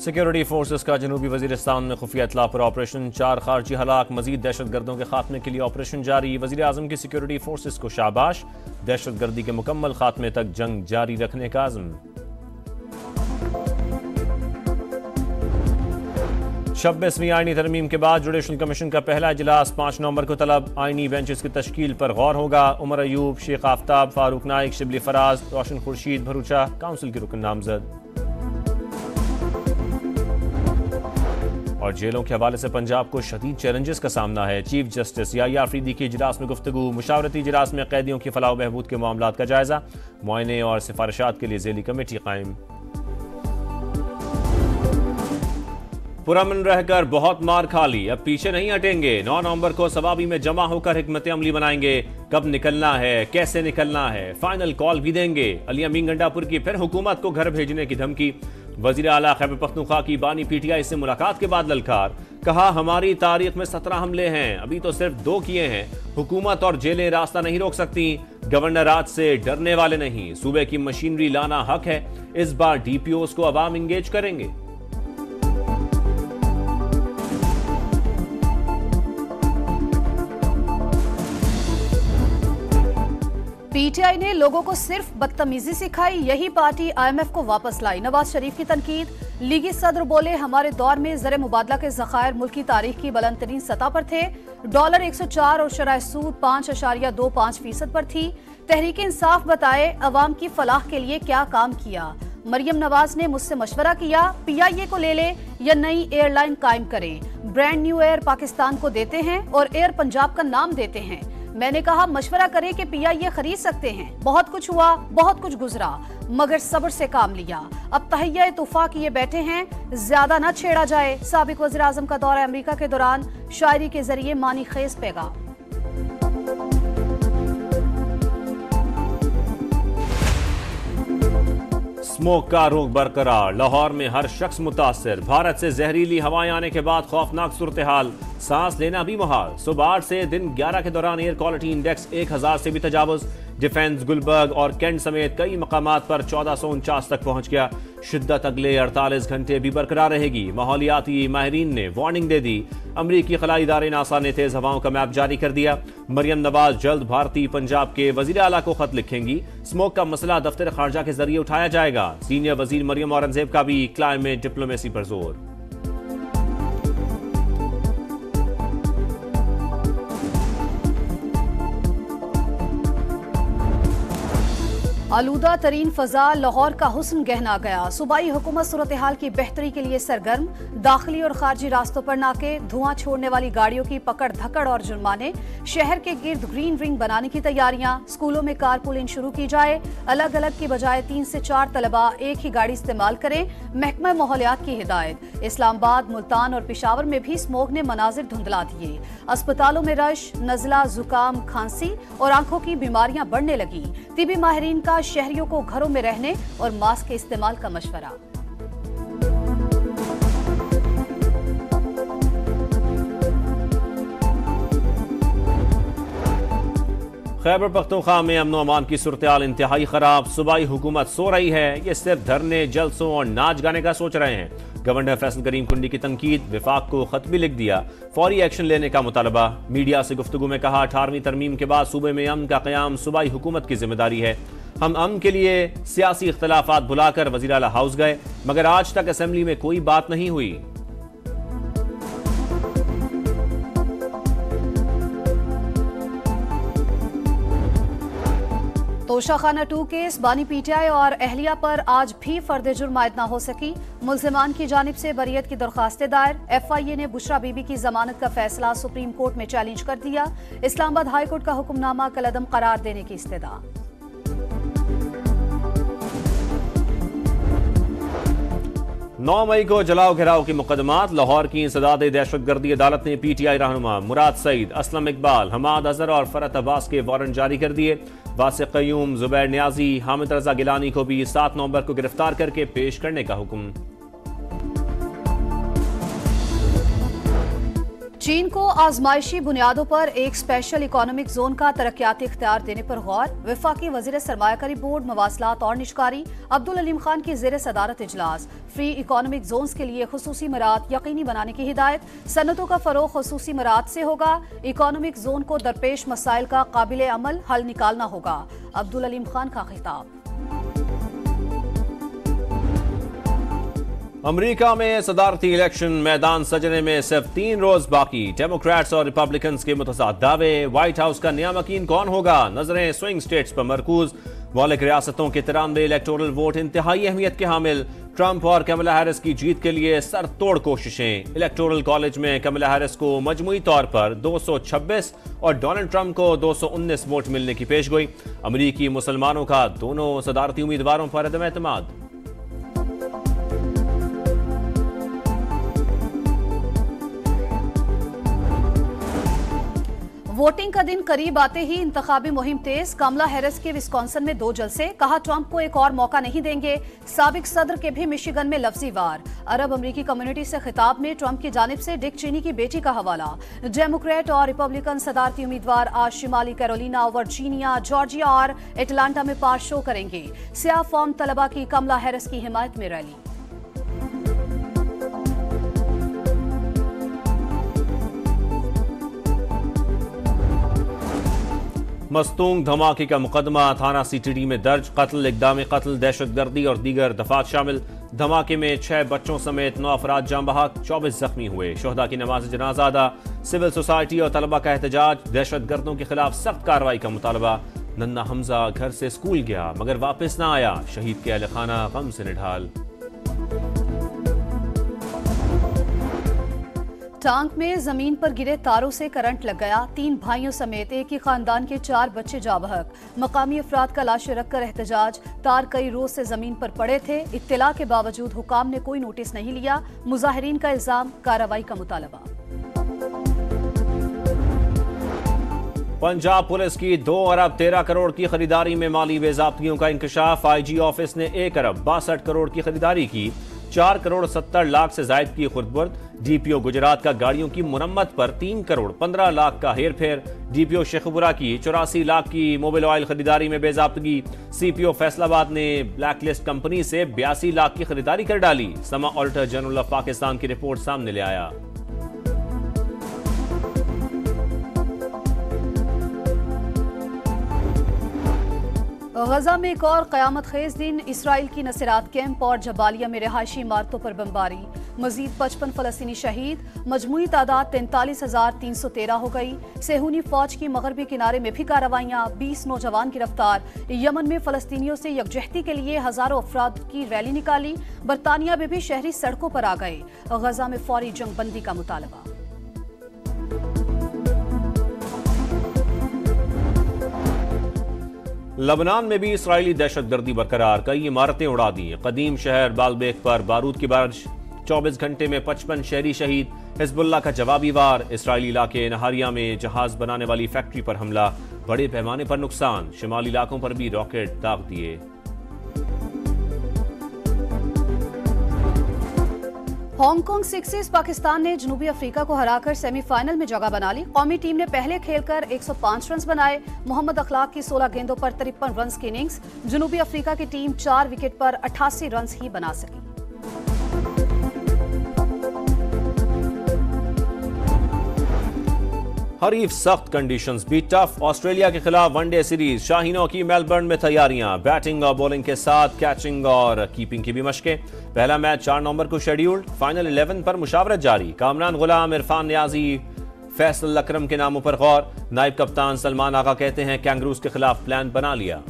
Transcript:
Security forces का जनूबी वजीरिस्तान में खुफिया इत्तला पर ऑपरेशन, 4 खारजी हलाक, मजीद दहशतगर्दों के खात्मे के लिए ऑपरेशन जारी। वजीर आजम की सिक्योरिटी फोर्सेस को शाबाश, दहशतगर्दी के मुकम्मल खात्मे तक जंग जारी रखने का आज़म। 26वीं आईनी तरमीम के बाद जुडिशल कमीशन का पहला इजलास 5 नवंबर को तलब। आईनी बेंचेस की तश्कील पर गौर होगा। उमर अयूब, शेख आफ्ताब, फारूक नाइक, शिबली फराज, रोशन खुर्शीद भरूचा काउंसिल के रुकन नामजद। और जेलों के हवाले से पंजाब को शदीद चैलेंजेस का सामना है। चीफ जस्टिस याहिया अफरीदी की इजलास में गुफ्तगू। मुशावरती इजलास में कैदियों की फलाह बहबूद के मामलात का जायजा। मुआयने और सिफारिशात के लिए ज़ेली कमेटी कायम। पुरअमन रहकर बहुत मार खा ली, अब पीछे नहीं हटेंगे। 9 नवंबर को सवाबी में जमा होकर हिकमत अमली बनाएंगे। कब निकलना है, कैसे निकलना है, फाइनल कॉल भी देंगे। अली अमीन गंडापुर की फिर हुकूमत को घर भेजने की धमकी। वजीर आला खैबर पख्तूनख्वा की बानी पीटीआई से मुलाकात के बाद ललकार। कहा हमारी तारीख में 17 हमले हैं, अभी तो सिर्फ 2 किए हैं। हुकूमत और जेलें रास्ता नहीं रोक सकती। गवर्नर आज से डरने वाले नहीं, सूबे की मशीनरी लाना हक है। इस बार डीपीओस को अवाम इंगेज करेंगे। पीटीआई ने लोगों को सिर्फ बदतमीजी सिखाई, यही पार्टी आईएमएफ को वापस लाई। नवाज शरीफ की तनकीद। लीगी सदर बोले हमारे दौर में ज़र मुबादला के ज़खायर मुल्क की तारीख की बुलंद तरीन सतह पर थे। डॉलर 104 और शरह सूद 5.25% पर थी। तहरीक इंसाफ बताए अवाम की फलाह के लिए क्या काम किया। मरियम नवाज ने मुझसे मशवरा किया, पीआईए को ले ले या नई एयरलाइन कायम करें। ब्रांड न्यू एयर पाकिस्तान को देते हैं और एयर पंजाब का नाम देते हैं। मैंने कहा मशवरा करें कि पीआईए खरीद सकते हैं। बहुत कुछ हुआ, बहुत कुछ गुजरा, मगर सब्र से काम लिया। अब तहैया तूफा किए बैठे हैं, ज्यादा न छेड़ा जाए। साबिक वज़ीर आज़म का दौरा अमेरिका के दौरान शायरी के जरिए मानी खेज पैगाम। स्मोक का रुख बरकरार, लाहौर में हर शख्स मुतासिर। भारत से जहरीली हवाएं आने के बाद खौफनाक सूरत हाल, सांस लेना भी मुहाल। सुबह 8 से दिन 11 के दौरान एयर क्वालिटी इंडेक्स 1000 से भी तजावुज। डिफेंस, गुलबर्ग और कैंट समेत कई मकामात पर 1449 तक पहुंच गया। शिद्दत अगले 48 घंटे भी बरकरार रहेगी। माहौलियाती माहिरीन ने वार्निंग दे दी। अमरीकी खलाई इदारे नासा ने तेज हवाओं का मैप जारी कर दिया। मरियम नवाज जल्द भारतीय पंजाब के वजीर आला को खत लिखेंगी। स्मोक का मसला दफ्तर खारजा के जरिए उठाया जाएगा। सीनियर वजीर मरियम औरंगजेब का भी क्लाइमेट डिप्लोमेसी पर जोर। आलूदा तरीन फजा, लाहौर का हुस्न गहना गया। सूबाई हुकूमत सूरत हाल की बेहतरी के लिए सरगर्म। दाखिली और खारजी रास्तों पर नाके, धुआं छोड़ने वाली गाड़ियों की पकड़ धकड़ और जुर्माने। शहर के गिर्द ग्रीन रिंग बनाने की तैयारियां। स्कूलों में कार पूलिंग शुरू की जाए। अलग अलग की बजाय 3 से 4 तलबा एक ही गाड़ी इस्तेमाल करें। महकमा माहौलियात की हिदायत। इस्लामाबाद, मुल्तान और पेशावर में भी स्मोक ने मनाजिर धुंधला दिए। अस्पतालों में रश, नजला, जुकाम, खांसी और आंखों की बीमारियां बढ़ने लगी। तिबी माहिरीन का शहरियों को घरों में रहने और मास्क के इस्तेमाल का मशवरा। खैबर पख्तूनख्वा में अमन अमान की सूरत-ए-हाल इंतहाई खराब। सूबाई हुकूमत सो रही है, ये सिर्फ धरने, जलसों और नाच गाने का सोच रहे हैं। गवर्नर फैसल करीम कुंडी की तनकीद। विफाक को खत भी लिख दिया, फौरी एक्शन लेने का मुतालबा। मीडिया से गुफ्तगू में कहा 18वीं तरमीम के बाद सूबे में अमन का क़याम सूबाई हुकूमत की जिम्मेदारी है। हम अमन के लिए सियासी इख्तलाफात भुलाकर वज़ीर आला हाउस गए, मगर आज तक असेंबली में कोई बात नहीं हुई। तोशाखाना 2 केस, बानी पीटीआई और अहलिया पर आज भी फर्द जुर्म आयद न हो सकी। मुल्जिमान की जानिब से बरियत की दरखास्तें दायर। एफआईए ने बुशरा बीबी की जमानत का फैसला सुप्रीम कोर्ट में चैलेंज कर दिया। इस्लामाबाद हाई कोर्ट का हुक्मनामा कलअदम करार देने की इस्तदा। 9 मई को जलाओ घिराव की मुकदमात। लाहौर की इंसदाद दहशतगर्दी अदालत ने पीटीआई रहनुमा मुराद सईद, असलम इकबाल, हमाद अजहर और फरत अब्बास के वारंट जारी कर दिए। वासिक कयूम, जुबैर न्याजी, हामिद रजा गिलानी को भी 7 नवंबर को गिरफ्तार करके पेश करने का हुक्म। चीन को आजमाइशी बुनियादों पर एक स्पेशल इकोनॉमिक जोन का तरक्याती इख्तियार देने पर गौर। वफाकी वजीर सरमायाकारी बोर्ड मवासलात और निशकारी अब्दुल अलीम खान की जेर सदारत इजलास। फ्री इकोनॉमिक जोन्स के लिए खुसूसी मरात यकीनी बनाने की हिदायत। सनतों का फरोग खुसूसी मरात से होगा। इकोनॉमिक जोन को दरपेश मसाइल का काबिल अमल हल निकालना होगा। अब्दुल अलीम खान का खिताब। अमेरिका में सदारती इलेक्शन मैदान सजने में सिर्फ 3 रोज बाकी। डेमोक्रेट्स और रिपब्लिकन्स के मुतज़ाद दावे। व्हाइट हाउस का नया मकीन कौन होगा? नजरें स्विंग स्टेट्स पर मरकूज। मौलिक रियासतों के 93 इलेक्टोरल वोट इंतहाई अहमियत के हामिल। ट्रंप और कमला हैरिस की जीत के लिए सर तोड़ कोशिशें। इलेक्टोरल कॉलेज में कमला हैरिस को मजमूई तौर पर 226 और डोनाल्ड ट्रंप को 219 वोट मिलने की पेशगोई। अमरीकी मुसलमानों का दोनों सदारती उम्मीदवारों पर अदम एतमाद। वोटिंग का दिन करीब आते ही इंतखाबी मुहिम तेज। कमला हैरिस के विस्कॉन्सन में 2 जलसे। कहा ट्रंप को एक और मौका नहीं देंगे। साबिक सदर के भी मिशिगन में लफ्जी वार। अरब अमरीकी कम्युनिटी से खिताब में ट्रंप की जानिब से डिक चेनी की बेटी का हवाला। डेमोक्रेट और रिपब्लिकन सदारती उम्मीदवार आज शिमाली कैरोलिना, वर्जीनिया, जॉर्जिया और एटलांटा में पार शो करेंगे। सियाह फॉर्म तलबा की कमला हैरिस की हिमायत में रैली। मस्तूंग धमाके का मुकदमा थाना सीटीडी में दर्ज। कत्ल, इक़दाम कत्ल, दहशतगर्दी और दीगर दफात शामिल। धमाके में 6 बच्चों समेत 9 अफराद जाम बहक, 24 जख्मी हुए। शोहदा की नमाज जनाजा अदा। सिविल सोसाइटी और तलबा का एहतजाज। दहशतगर्दों के खिलाफ सख्त कार्रवाई का मुतालबा। नन्ना हमजा घर से स्कूल गया मगर वापस न आया। शहीद के अहले खाना गम से निढाल। टांग में जमीन पर गिरे तारों से करंट लग गया। 3 भाइयों समेत एक ही खानदान के 4 बच्चे जा बहक। मकामी अफराद का लाशें रखकर एहतजाज। तार कई रोज से जमीन पर पड़े थे। इत्तला के बावजूद हुकाम ने कोई नोटिस नहीं लिया। मुजाहिरीन का इल्जाम, कार्रवाई का मुतालबा। पंजाब पुलिस की 2 अरब 13 करोड़ की खरीदारी में माली बेज़ाब्तियों का इंकशाफ। IG ऑफिस ने 1 अरब 62 करोड़ की खरीदारी की। 4 करोड़ 70 लाख से जायद की खुर्दबुर्द। DPO गुजरात का गाड़ियों की मुरम्मत पर 3 करोड़ 15 लाख का हेर फेर। DPO शेखपुरा की 84 लाख की मोबिल ऑयल खरीदारी में बेजाब्तगी। CPO फैसलाबाद ने ब्लैकलिस्ट कंपनी से 82 लाख की खरीदारी कर डाली। समा ऑडिटर जनरल ऑफ पाकिस्तान की रिपोर्ट सामने ले आया। गजा में एक और कयामत खेज दिन। इसराइल की नसरात कैंप और जबालिया में रिहायशी इमारतों पर बमबारी। मजीद 55 फलस्तीनी शहीद। मजमूई तादाद 43,313 हो गई। सेहूनी फौज की मगरबी किनारे में भी कार्रवाइयां। 20 नौजवान गिरफ्तार। यमन में फलस्तीनियों से यकजहती के लिए हजारों अफराद की रैली निकाली। बरतानिया में भी शहरी सड़कों पर आ गए। गजा में फौरी जंगबंदी का मुतालबा। लबनान में भी इसराइली दहशतगर्दी बरकरार। कई इमारतें उड़ा दी। कदीम शहर बालबेक पर बारूद की बारिश। 24 घंटे में 55 शहरी शहीद। हिजबुल्लाह का जवाबी वार। इसराइली इलाके नहारिया में जहाज बनाने वाली फैक्ट्री पर हमला। बड़े पैमाने पर नुकसान। शिमाली इलाकों पर भी रॉकेट दाग दिए। हांगकांग सिक्सेस पाकिस्तान ने जनूबी अफ्रीका को हराकर सेमीफाइनल में जगह बना ली। कौमी टीम ने पहले खेलकर 105 रन बनाए। मोहम्मद अखलाक की 16 गेंदों पर 53 रन की इनिंग्स। जनूबी अफ्रीका की टीम 4 विकेट पर 88 रन ही बना सकी। हरीफ सख्त कंडीशंस भी टफ। ऑस्ट्रेलिया के खिलाफ वनडे सीरीज। शाहीनों की मेलबर्न में तैयारियां। बैटिंग और बॉलिंग के साथ कैचिंग और कीपिंग की भी मशकें। पहला मैच 4 नवंबर को शेड्यूल्ड। फाइनल 11 पर मुशावरत जारी। कामरान गुलाम, इरफान नियाजी, फैसल अकरम के नामों पर गौर। नायब कप्तान सलमान आगा कहते हैं कैंगरूज के खिलाफ प्लान बना लिया।